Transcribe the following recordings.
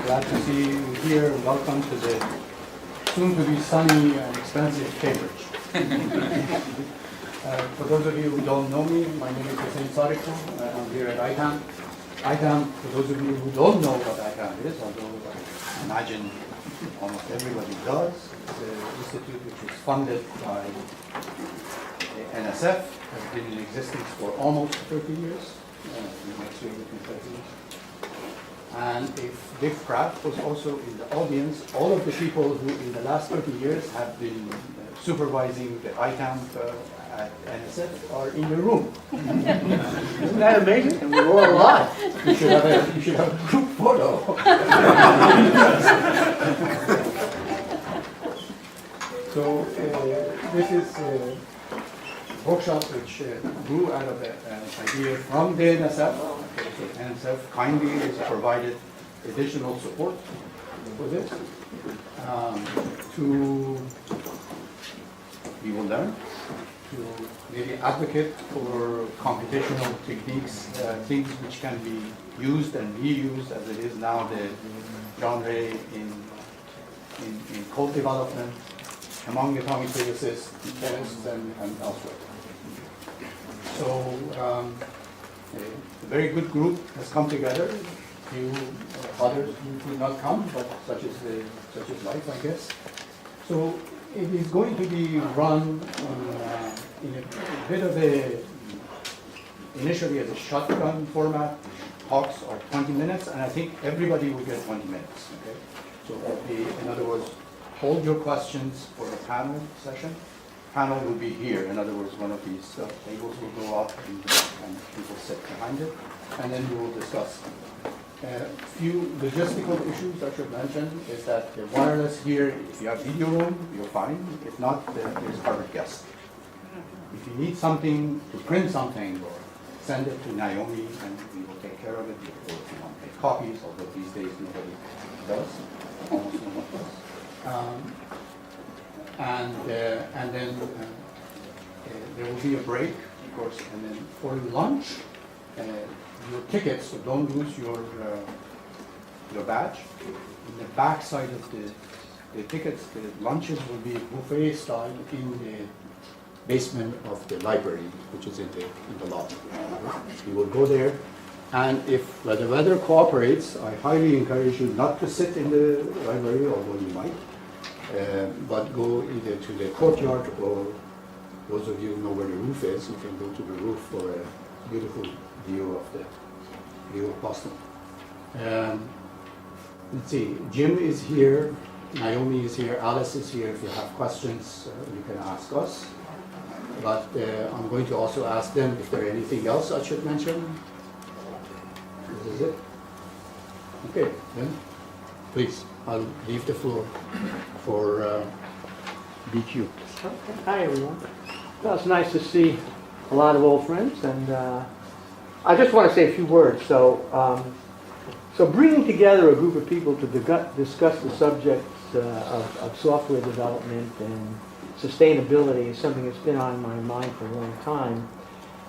Glad to see you here. Welcome to the soon-to-be sunny and expensive Cambridge. For those of you who don't know me, my name is Hussein Sariko. I'm here at ITAMP. ITAMP, for those of you who don't know what ITAMP is, although I imagine almost everybody does, it's an institute which is funded by the NSF, has been in existence for almost 30 years. Next year will be 30 years. And if Dick Pratt was also in the audience, all of the people who in the last 30 years have been supervising the ITAMP at NSF are in the room. Isn't that amazing? And we're all alive. You should have a group photo. So this is a workshop which grew out of an idea from the NSF. So NSF kindly has provided additional support for this. We will learn to really advocate for computational techniques, things which can be used and reused as it is now the genre in code development among atomic physicists, chemists, and elsewhere. So a very good group has come together. Few others who could not come, but such is life, I guess. So it is going to be run in a bit of a, initially as a shotgun format. Talks are 20 minutes, and I think everybody will get 20 minutes. Okay, so in other words, hold your questions for the panel session. Panel will be here. In other words, one of these tables will go up and people sit behind it, and then we will discuss. A few logistical issues I should mention is that the wireless here, if you have video room, you're fine. If not, there's Harvard guest. If you need something to print something, send it to Naomi and we will take care of it. Or if you want to make copies, although these days nobody does, almost no one does. And then there will be a break, of course, and then for lunch, your tickets, so don't lose your badge. In the back side of the tickets, the lunches will be buffet style in the basement of the library, which is in the lobby. You will go there, and if the weather cooperates, I highly encourage you not to sit in the library, although you might. But go either to the courtyard or those of you who know where the roof is, you can go to the roof for a beautiful view of Boston. Let's see, Jim is here, Naomi is here, Alice is here. If you have questions, you can ask us. But I'm going to also ask them if there anything else I should mention. This is it. Okay, then please. I'll leave the floor for BQ. Okay. Hi, everyone. Well, it's nice to see a lot of old friends, and I just want to say a few words. So bringing together a group of people to discuss the subjects of software development and sustainability is something that's been on my mind for a long time.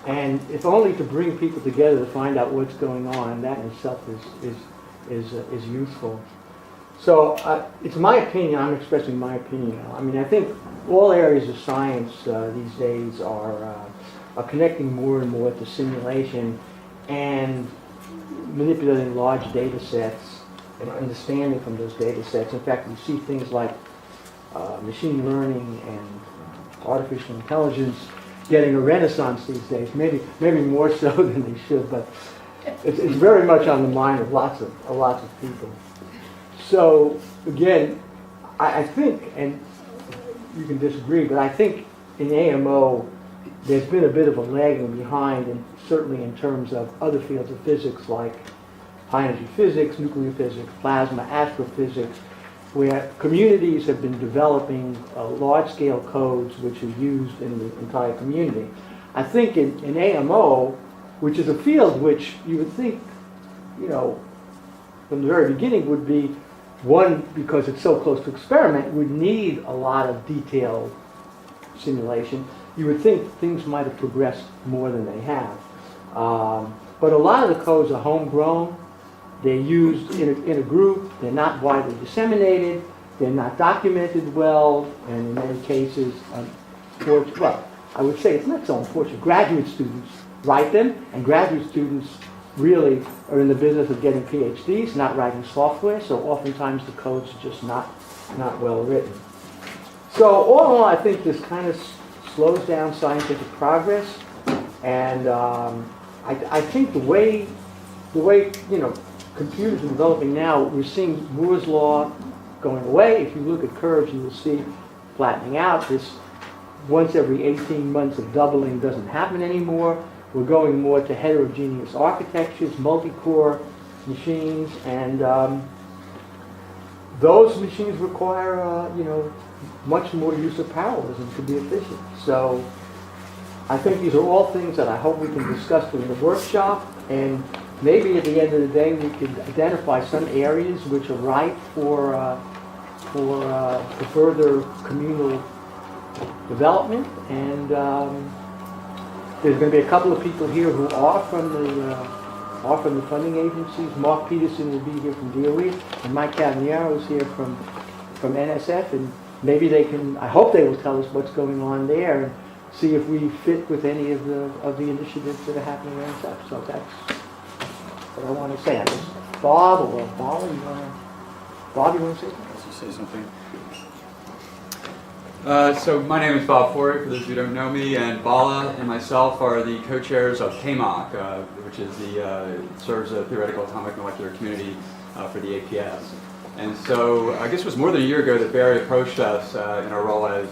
And if only to bring people together to find out what's going on, that in itself is useful. So it's my opinion, I'm expressing my opinion now. I mean, I think all areas of science these days are connecting more and more to simulation and manipulating large data sets and understanding from those data sets. In fact, we see things like machine learning and artificial intelligence getting a renaissance these days, maybe more so than they should, but it's very much on the mind of lots of people. So, again, I think, and you can disagree, but I think in AMO there's been a bit of a lagging behind, and certainly in terms of other fields of physics like high-energy physics, nuclear physics, plasma, astrophysics, where communities have been developing large-scale codes which are used in the entire community. I think in AMO, which is a field which you would think, from the very beginning would be one, because it's so close to experiment, would need a lot of detailed simulation. You would think things might have progressed more than they have. But a lot of the codes are homegrown, They're used in a group, they're not widely disseminated, they're not documented well, and in many cases, well, I would say it's not so unfortunate. Graduate students write them, and graduate students really are in the business of getting PhDs, not writing software, so oftentimes the code's just not well written. So all in all, I think this kind of slows down scientific progress, and I think the way computers are developing now, we're seeing Moore's law going away. If you look at curves, you will see flattening out. This once every 18 months of doubling doesn't happen anymore. We're going more to heterogeneous architectures, multi-core machines, and those machines require, much more use of power and to be efficient. So I think these are all things that I hope we can discuss during the workshop, and maybe at the end of the day we could identify some areas which are ripe for further communal development. And there's going to be a couple of people here who are from the funding agencies. Mark Peterson will be here from DOE, and Mike Cavaniero is here from NSF, and maybe they can, I hope they will tell us what's going on there and see if we fit with any of the initiatives that are happening around NSF. So that's what I want to say. I guess Bob or Paula, you want to say something? Say something. So my name is Bob Forey, for those who don't know me, and Bala and myself are the co-chairs of TAMOC, which is serves a theoretical atomic molecular community for the APS. And so I guess it was more than a year ago that Barry approached us in our role as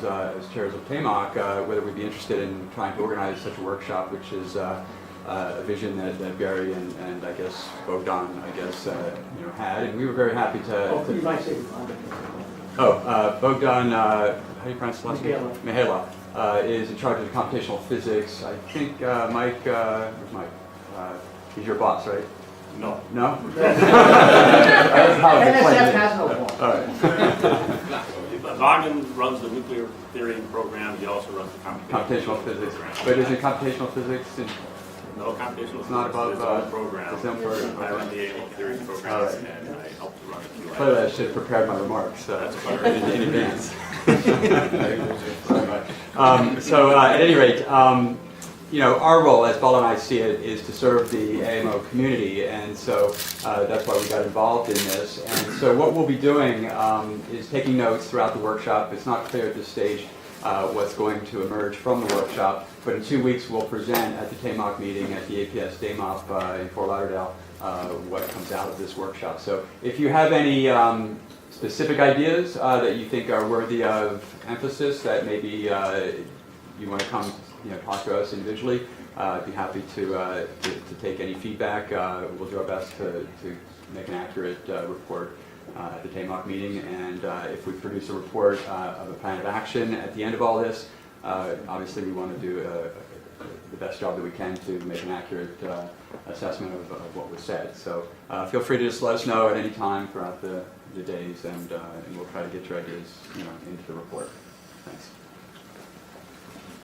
chairs of TAMOC, whether we'd be interested in trying to organize such a workshop, which is a vision that Barry and I guess Bogdan had, and we were very happy to. You might say Bogdan, how do you pronounce the last name? Mihailov. Mihailov is in charge of computational physics. I think Mike, where's Mike? He's your boss, right? No. No? NSF has no boss. All right. Bogdan runs the nuclear theory program. He also runs the Computational physics. program. But isn't computational physics in No, computational It's not physics is above, its own program. its own program. I run the AMO theory program, All right. and I help to run the QI. Clearly I should have prepared my remarks That's fine. in advance. So at any rate, our role, as Bala and I see it, is to serve the AMO community, and so that's why we got involved in this. And so what we'll be doing is taking notes throughout the workshop. It's not clear at this stage what's going to emerge from the workshop, but in 2 weeks we'll present at the TAMOC meeting at the APS DAMOP in Fort Lauderdale what comes out of this workshop. So if you have any specific ideas that you think are worthy of emphasis, that maybe you want to come talk to us individually, I'd be happy to take any feedback. We'll do our best to make an accurate report at the TAMOC meeting, and if we produce a report of a plan of action at the end of all this, obviously we want to do the best job that we can to make an accurate assessment of what was said. So feel free to just let us know at any time throughout the days, and we'll try to get your ideas into the report. Thanks.